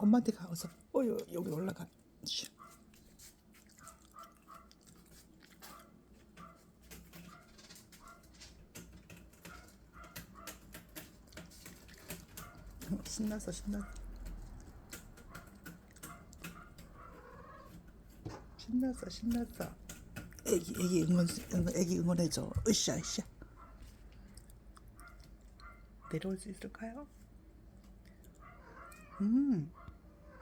엄마한테 가서 여기 올라가. 슈. 신났어 신났어 신났어 신났어. 애기 응원해줘. 으쌰 으쌰. 내려올 수 있을까요?